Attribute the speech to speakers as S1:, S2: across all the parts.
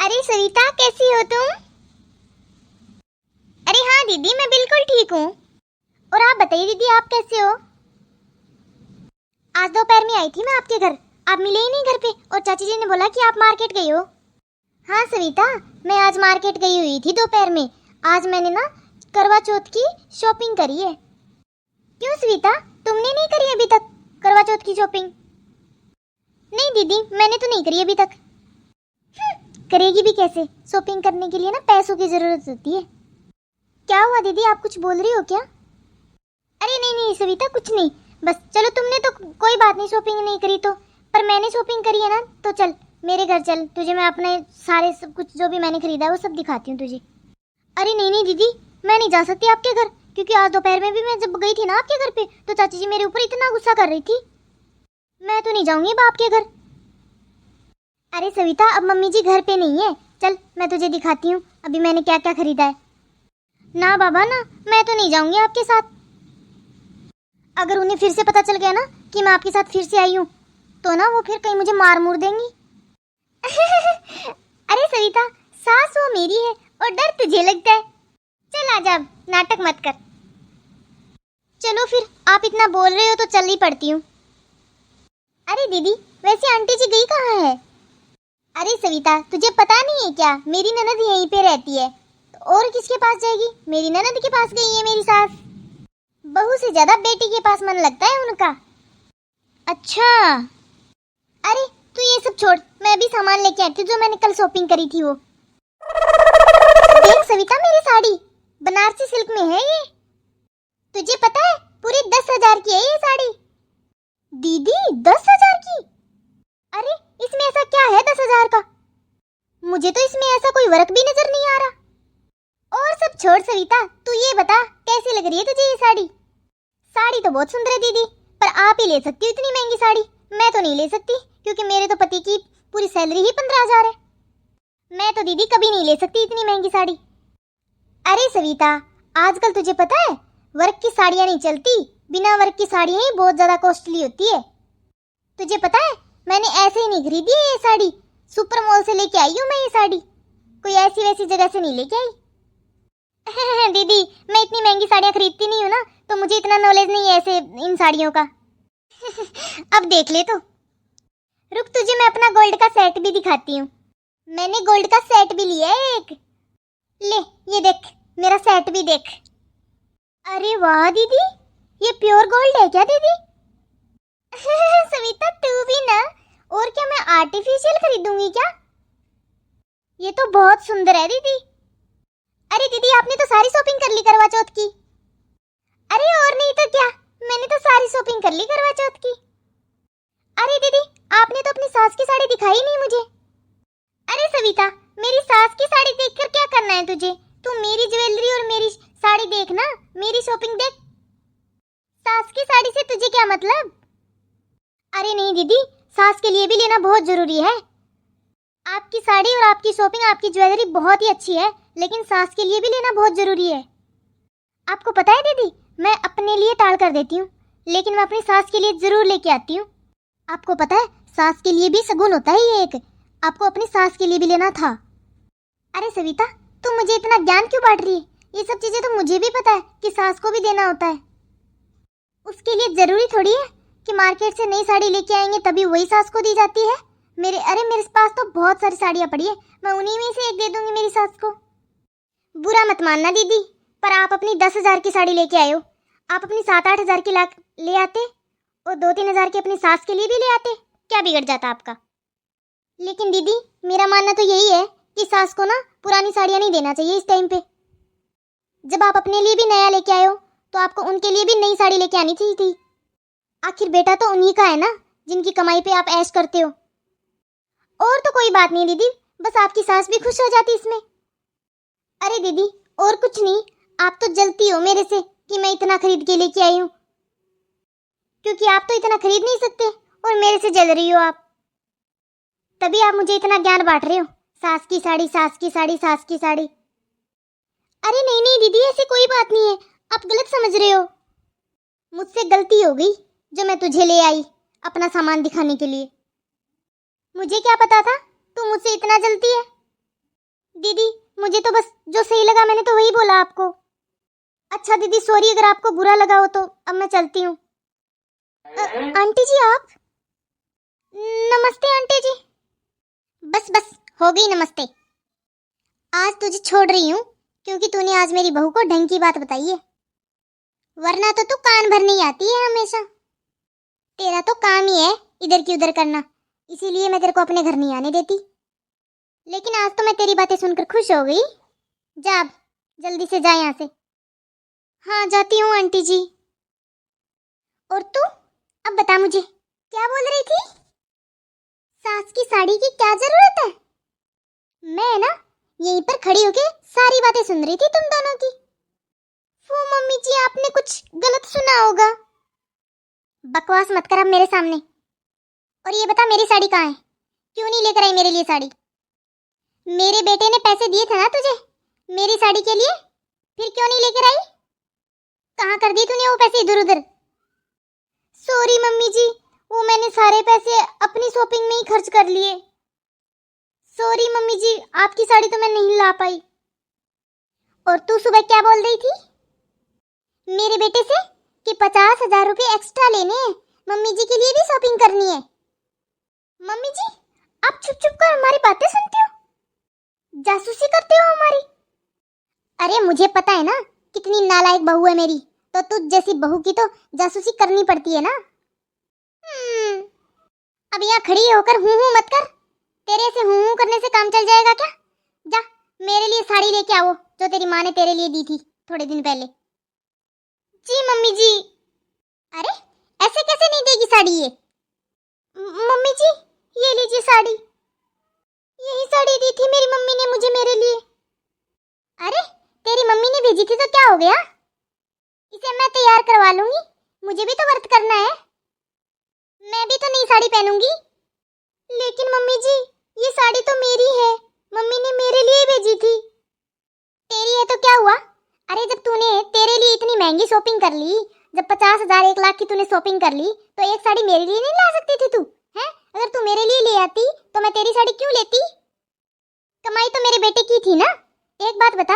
S1: अरे सविता, कैसी हो तुम? अरे हाँ दीदी, मैं बिल्कुल ठीक हूँ। और आप बताइए दीदी, आप कैसे हो? आज दोपहर में आई थी मैं आपके घर, आप मिले ही नहीं घर पे, और चाची जी ने बोला कि आप मार्केट गई हो। हाँ सविता, मैं आज मार्केट गई हुई थी दोपहर में। आज मैंने ना करवा चौथ की शॉपिंग करी है। क्यों सविता, तुमने नहीं करी अभी तक करवा चौथ की शॉपिंग? नहीं दीदी, मैंने तो नहीं करी अभी तक। करेगी भी कैसे? शॉपिंग करने के लिए ना पैसों की जरूरत होती है। क्या हुआ दीदी, आप कुछ बोल रही हो क्या? अरे नहीं नहीं सविता, कुछ नहीं। बस चलो, तुमने तो कोई बात नहीं, शॉपिंग नहीं करी तो, पर मैंने शॉपिंग करी है ना, तो चल मेरे घर चल, तुझे मैं अपने सारे सब कुछ जो भी मैंने खरीदा है वो सब दिखाती हूँ तुझे। अरे नहीं नहीं दीदी, मैं नहीं जा सकती आपके घर, क्योंकि आज दोपहर में भी मैं जब गई थी ना आपके घर पे, तो चाची जी मेरे ऊपर इतना गुस्सा कर रही थी। मैं तो नहीं जाऊंगी अब आपके घर। अरे सविता, अब मम्मी जी घर पे नहीं है, चल मैं तुझे दिखाती हूँ अभी मैंने क्या क्या खरीदा है। ना बाबा ना, मैं तो नहीं जाऊंगी आपके साथ। अगर उन्हें फिर से पता चल गया ना कि मैं आपके साथ फिर से आई हूँ, तो ना वो फिर कहीं मुझे मार मुर देंगी। अरे सविता, सास वो मेरी है और डर तुझे लगता है। चल आजा, अब नाटक मत कर। चलो फिर, आप इतना बोल रहे हो तो चल ही पड़ती हूँ। अरे दीदी, वैसे आंटी जी गई कहाँ है? अरे सविता, तुझे पता नहीं है क्या, मेरी ननद यहीं पे रहती है, तो और किसके पास जाएगी? मेरी ननद के पास गई है मेरी सास। बहू से ज्यादा बेटी के पास मन लगता है उनका। अच्छा, अरे तू ये सब छोड़, मैं अभी सामान लेके आती हूँ जो मैंने कल शॉपिंग करी थी वो। देख सविता, मेरी साड़ी बनारसी सिल्क में है ये। तुझे पता है पूरे 10,000 की है ये साड़ी। दीदी 10,000 की? अरे इसमें ऐसा क्या है 10,000 का? मुझे तो इसमें ऐसा कोई वर्क भी नजर नहीं आ रहा। और सब छोड़ सविता, तू ये बता कैसी लग रही है तुझे ये साड़ी? साड़ी तो बहुत सुंदर है दीदी, पर आप ही ले सकती हो इतनी महंगी साड़ी, मैं तो नहीं ले सकती, क्योंकि मेरे तो पति की पूरी सैलरी ही 15,000 है। मैं तो दीदी कभी नहीं ले सकती इतनी महंगी साड़ी। अरे सविता, आजकल तुझे पता है वर्क की साड़ियाँ नहीं चलती, बिना वर्क की साड़ियाँ ही बहुत ज्यादा कॉस्टली होती है। तुझे पता है मैंने ऐसे ही नहीं खरीदी है ये साड़ी, सुपर मॉल से लेके आई हूँ मैं ये साड़ी, कोई ऐसी वैसी जगह से नहीं लेके आई। दीदी मैं इतनी महंगी साड़ियाँ खरीदती नहीं हूँ ना, तो मुझे इतना नॉलेज नहीं है ऐसे इन साड़ियों का। अब देख ले तो। रुक, तुझे मैं अपना गोल्ड का सेट भी दिखाती हूँ। मैंने गोल्ड का सेट भी लिया है एक, ले ये देख, मेरा सेट भी देख। अरे वाह दीदी, ये प्योर गोल्ड है क्या दीदी? सविता तू भी ना, और क्या मैं आर्टिफिशियल खरीदूंगी क्या? ये तो बहुत सुंदर है दीदी। अरे दीदी, आपने तो सारी शॉपिंग कर ली करवा चौथ की। अरे और नहीं तो क्या, मैंने तो सारी शॉपिंग कर ली करवा चौथ की। अरे दीदी, आपने तो अपनी सास की साड़ी दिखाई नहीं मुझे। अरे सविता, मेरी सास की साड़ी देखकर क्या करना है तुझे? तू मेरी ज्वेलरी और मेरी साड़ी देख ना, मेरी शॉपिंग देख। सास की साड़ी से तुझे क्या मतलब? अरे नहीं दीदी, सास के लिए भी लेना बहुत जरूरी है। आपकी साड़ी और आपकी शॉपिंग, आपकी ज्वेलरी बहुत ही अच्छी है, लेकिन सास के लिए भी लेना बहुत जरूरी है। आपको पता है दीदी, मैं अपने लिए टाल कर देती हूँ, लेकिन मैं अपनी सास के लिए जरूर लेके आती हूँ। आपको पता है सास के लिए भी शगुन होता है ये एक, आपको अपनी सास के लिए भी लेना था। अरे सविता, तुम मुझे इतना ज्ञान क्यों बांट रही है? ये सब चीजें तो मुझे भी पता है कि सास को भी देना होता है। उसके लिए जरूरी थोड़ी है कि मार्केट से नई साड़ी लेके आएंगे तभी वही सास को दी जाती है। मेरे पास तो बहुत सारी साड़ियाँ पड़ी है, मैं उन्हीं में से एक दे दूंगी मेरी सास को। बुरा मत मानना दीदी, पर आप अपनी 10,000 की साड़ी लेके आए हो, आप अपनी 7-8 हज़ार की ले आते, और 2-3 हज़ार की अपनी सास के लिए भी ले आते, क्या बिगड़ जाता आपका? लेकिन दीदी मेरा मानना तो यही है कि सास को ना पुरानी साड़ियाँ नहीं देना चाहिए इस टाइम पे। जब आप अपने लिए भी नया लेके आए हो, तो आपको उनके लिए भी नई साड़ी लेके आनी चाहिए थी। आखिर बेटा तो उन्हीं का है ना, जिनकी कमाई पे आप ऐश करते हो। और तो कोई बात नहीं दीदी, बस आपकी सास भी खुश हो जाती इसमें। अरे दीदी और कुछ नहीं, आप तो जलती हो मेरे से कि मैं इतना खरीद के लेके आई हूँ, क्योंकि आप तो इतना खरीद नहीं सकते और मेरे से जल रही हो आप, तभी आप मुझे इतना ज्ञान बांट रहे हो, सास की साड़ी, सास की साड़ी, सास की साड़ी। अरे नहीं नहीं दीदी, ऐसी कोई बात नहीं है, आप गलत समझ रहे हो। मुझसे गलती हो गई जो मैं तुझे ले आई अपना सामान दिखाने के लिए। मुझे क्या पता था तू मुझसे इतना जलती है। दीदी मुझे तो बस जो सही लगा मैंने तो वही बोला आपको। अच्छा दीदी सॉरी अगर आपको बुरा लगा हो तो अब मैं चलती हूँ। आंटी जी आप? नमस्ते आंटी जी। बस बस हो गई नमस्ते। आज तुझे छोड़ रही हूँ क्योंकि तूने आज मेरी बहू को ढंग की बात बताई है, वरना तो तू कान भरने ही आती है हमेशा। तेरा तो काम ही है इधर की उधर करना, इसीलिए मैं तेरे को अपने घर नहीं आने देती। लेकिन आज तो मैं तेरी बातें सुनकर खुश हो गई। जा अब जल्दी से जा यहाँ से। हाँ जाती हूँ आंटी जी। और तू अब बता मुझे क्या बोल रही थी? सास की साड़ी की क्या जरूरत है? मैं ना यहीं पर खड़ी होके सारी बातें सुन रही थी तुम दोनों की। वो मम्मी जी आपने कुछ गलत सुना होगा। बकवास मत कर अब मेरे सामने। और ये बता मेरी साड़ी कहाँ है? क्यों नहीं लेकर आई मेरे लिए साड़ी? मेरे बेटे ने पैसे दिए थे ना तुझे मेरी साड़ी के लिए, फिर क्यों नहीं लेकर आई? कहाँ कर दिए तूने वो पैसे इधर उधर? सॉरी मम्मी जी, वो मैंने सारे पैसे अपनी शॉपिंग में ही खर्च कर लिए। सॉरी मम्मी जी, आपकी साड़ी तो मैं नहीं ला पाई। और तू सुबह क्या बोल रही थी मेरे बेटे से कि 50,000 रुपए एक्स्ट्रा लेने हैं, मम्मी जी के लिए भी शॉपिंग करनी है। मम्मी जी आप चुप चुप कर हमारी बातें सुनती हो, जासूसी करते हो हमारी। अरे मुझे पता है ना कितनी नालायक बहू है मेरी, तो तुझ जैसी बहू की तो जासूसी करनी पड़ती है ना। अब यहाँ खड़ी होकर हूँ मत कर, तेरे से हूँ करने से काम चल जाएगा क्या? जा मेरे लिए साड़ी लेके आओ जो तेरी माँ ने तेरे लिए दी थी थोड़े दिन पहले। जी मम्मी जी। अरे ऐसे कैसे नहीं देगी साड़ी ये? मम्मी जी ये लीजिए साड़ी, यही साड़ी दी थी मेरी मम्मी ने मुझे मेरे लिए। अरे तेरी मम्मी ने भेजी थी तो क्या हो गया, इसे मैं तैयार करवा लूंगी, मुझे भी तो व्रत करना है। मैं भी तो नई साड़ी पहनूंगी। लेकिन मम्मी जी ये साड़ी तो मेरी है, मम्मी ने मेरे लिए भेजी थी। तेरी है तो क्या हुआ? अरे जब तूने तेरे लिए इतनी महंगी शॉपिंग कर ली, जब 50,000 1 लाख की तूने शॉपिंग कर ली, तो एक साड़ी मेरे लिए नहीं ला सकती थी तू? हैं? अगर तू मेरे लिए ले आती तो मैं तेरी साड़ी क्यों लेती? कमाई तो मेरे बेटे की थी ना। एक बात बता,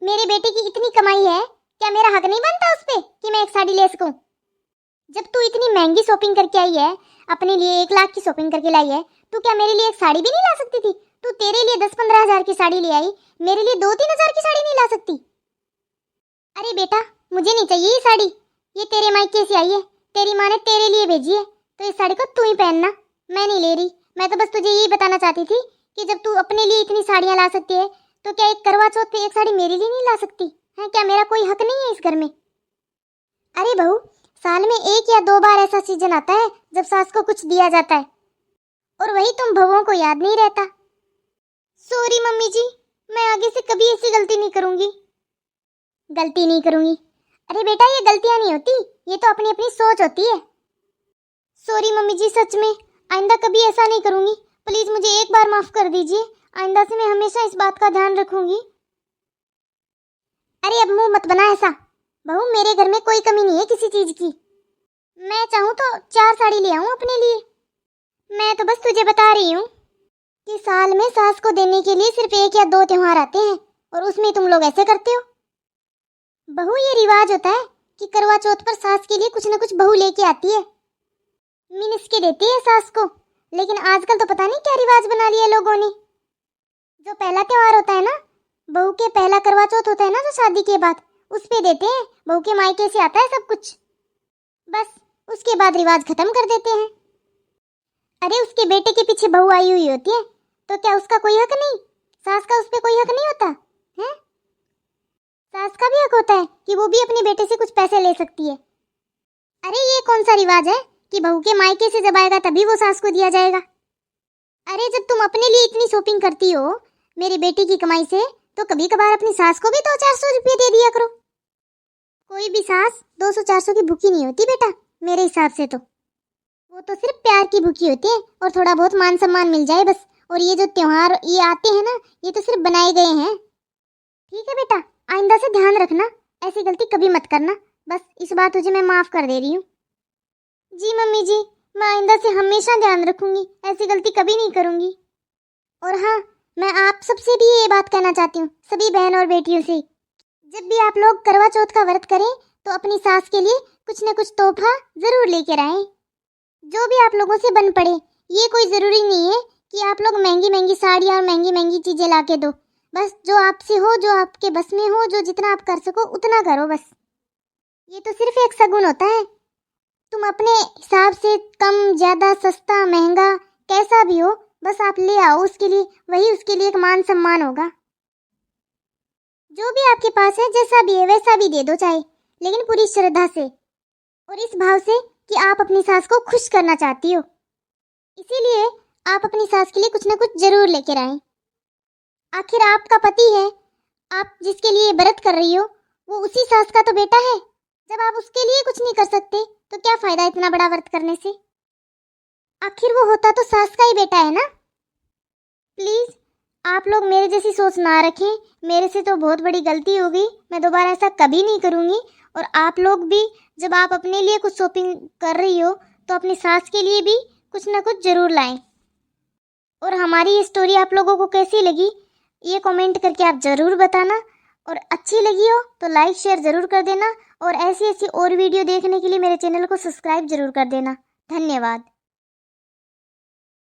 S1: मेरे बेटे की इतनी कमाई है, क्या मेरा हक नहीं बनता उस पे कि मैं एक साड़ी ले सकूं? जब तू इतनी महंगी शॉपिंग करके आई है, अपने लिए 1 लाख की शॉपिंग करके लाई है, तू क्या मेरे लिए एक साड़ी भी नहीं ला सकती थी? तू तेरे लिए 10-15 हजार की साड़ी ले आई, मेरे लिए 2-3 हजार की साड़ी नहीं ला सकती? अरे बेटा मुझे नहीं चाहिए ये साड़ी, ये तेरे मायके से आई है, तेरी माँ ने तेरे लिए भेजी है, तो इस साड़ी को तू ही पहनना, मैं नहीं ले रही। मैं तो बस तुझे यही बताना चाहती थी कि जब तू अपने लिए इतनी साड़ियाँ ला सकती है, तो क्या एक करवा चौथ पे एक साड़ी मेरे लिए नहीं ला सकती है? क्या मेरा कोई हक नहीं है इस घर में? अरे बहू साल में 1 या 2 बार ऐसा सीजन आता है जब सास को कुछ दिया जाता है, और वही तुम बहुओं को याद नहीं रहता। सॉरी मम्मी जी, मैं आगे से कभी ऐसी गलती नहीं करूंगी। गलती नहीं करूंगी? अरे बेटा ये गलतियां नहीं होती, ये तो अपनी अपनी सोच होती है। सॉरी मम्मी जी, सच में आइंदा कभी ऐसा नहीं करूंगी, प्लीज मुझे एक बार माफ कर दीजिए, आइंदा से मैं हमेशा इस बात का ध्यान रखूंगी। अरे अब मुंह मत बना ऐसा, बहू मेरे घर में कोई कमी नहीं है किसी चीज की, मैं चाहूँ तो 4 साड़ी ले आऊं अपने लिए। मैं तो बस तुझे बता रही हूँ कि साल में सास को देने के लिए सिर्फ 1 या 2 त्योहार आते हैं, और उसमें तुम लोग ऐसे करते हो। बहू ये रिवाज होता है कि करवा चौथ पर सास के लिए कुछ न कुछ बहू लेके आती है, मिनस के देती है सास को। लेकिन आजकल तो पता नहीं क्या रिवाज बना लिया लोगों ने। जो पहला त्योहार होता है ना, बहू के पहला करवा चौथ होता है ना जो शादी के बाद, उस पे देते हैं, बहू के मायके से आता है सब कुछ, बस उसके बाद रिवाज खत्म कर देते हैं। अरे उसके बेटे के पीछे बहू आई हुई होती है, तो क्या उसका कोई हक नहीं? सास का उस पे कोई हक नहीं होता है? सास का भी हक होता है कि वो भी अपने बेटे से कुछ पैसे ले सकती है। अरे ये कौन सा रिवाज है कि बहू के मायके से जब आएगा तभी वो सास को दिया जाएगा? अरे जब तुम अपने लिए इतनी शॉपिंग करती हो मेरी बेटी की कमाई से, तो कभी कभार अपनी सास को भी 200-400 रुपये दे दिया करो। कोई भी सास 200-400 की भूखी नहीं होती बेटा, मेरे हिसाब से तो वो तो सिर्फ प्यार की भूखी होती है, और थोड़ा बहुत मान सम्मान मिल जाए बस। और ये जो त्योहार ये आते हैं ना, ये तो सिर्फ बनाए गए हैं। ठीक है बेटा, आइंदा से ध्यान रखना, ऐसी गलती कभी मत करना, बस इस बार तुझे मैं माफ कर दे रही हूँ। जी मम्मी जी, मैं आइंदा से हमेशा ध्यान रखूंगी, ऐसी गलती कभी नहीं करूंगी। और हाँ, मैं आप सबसे भी ये बात कहना चाहती हूँ, सभी बहन और बेटियों से, जब भी आप लोग करवा चौथ का व्रत करें तो अपनी सास के लिए कुछ न कुछ तोहफा जरूर लेकर आएं, जो भी आप लोगों से बन पड़े। ये कोई ज़रूरी नहीं है कि आप लोग महंगी महंगी साड़ियाँ और महंगी महंगी चीज़ें ला के दो। बस जो आपसे हो, जो आपके बस में हो, जो जितना आप कर सको उतना करो बस। ये तो सिर्फ एक शगुन होता है। तुम अपने हिसाब से कम, ज़्यादा, सस्ता, महंगा, कैसा भी हो, बस आप ले आओ उसके लिए, वही उसके लिए एक मान सम्मान होगा। जो भी आपके पास है, जैसा भी है वैसा भी दे दो चाहे, लेकिन पूरी श्रद्धा से और इस भाव से कि आप अपनी सास को खुश करना चाहती हो। इसीलिए आप अपनी सास के लिए कुछ ना कुछ जरूर लेकर आए। आखिर आपका पति है, आप जिसके लिए व्रत कर रही हो, वो उसी सास का तो बेटा है। जब आप उसके लिए कुछ नहीं कर सकते तो क्या फायदा इतना बड़ा व्रत करने से। आखिर वो होता तो सास का ही बेटा है ना। प्लीज आप लोग मेरे जैसी सोच ना रखें, मेरे से तो बहुत बड़ी गलती हो गई, मैं दोबारा ऐसा कभी नहीं करूँगी। और आप लोग भी जब आप अपने लिए कुछ शॉपिंग कर रही हो तो अपनी सास के लिए भी कुछ ना कुछ जरूर लाएं। और हमारी ये स्टोरी आप लोगों को कैसी लगी ये कमेंट करके आप ज़रूर बताना, और अच्छी लगी हो तो लाइक शेयर ज़रूर कर देना, और ऐसी ऐसी और वीडियो देखने के लिए मेरे चैनल को सब्सक्राइब ज़रूर कर देना। धन्यवाद।